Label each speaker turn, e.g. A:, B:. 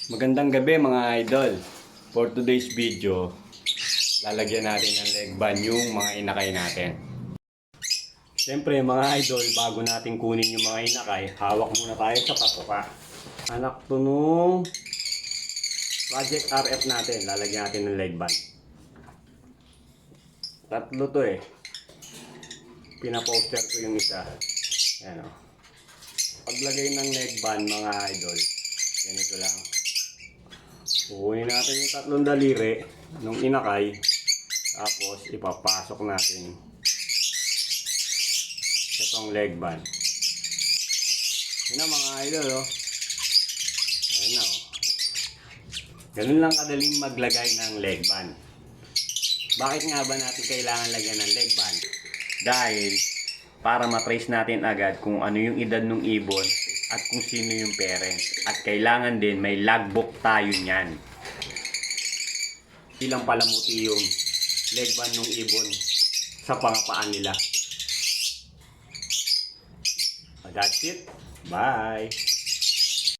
A: Magandang gabi mga idol. For today's video, lalagyan natin ng leg band yung mga inakay natin. Siyempre mga idol, bago natin kunin yung mga inakay, hawak muna tayo sa patuka. Anak to nung Project RF natin, lalagyan natin ng leg band. Tatlo to eh. Pinaposter ko yung isa. Ayan o. Paglagay ng leg band mga idol, ganito lang. Kukunin natin yung tatlong daliri nung inakay, tapos ipapasok natin itong leg band. Yun na mga idol oh. Ayan na oh. Ganun lang kadaling maglagay ng leg band. Bakit nga ba natin kailangan lagyan ng leg band? Dahil para matrace natin agad kung ano yung edad ng ibon at kung sino yung parent. At kailangan din may logbook tayo niyan. Ilang palamuti yung leg band ng ibon sa pangapaan nila. That's it. Bye!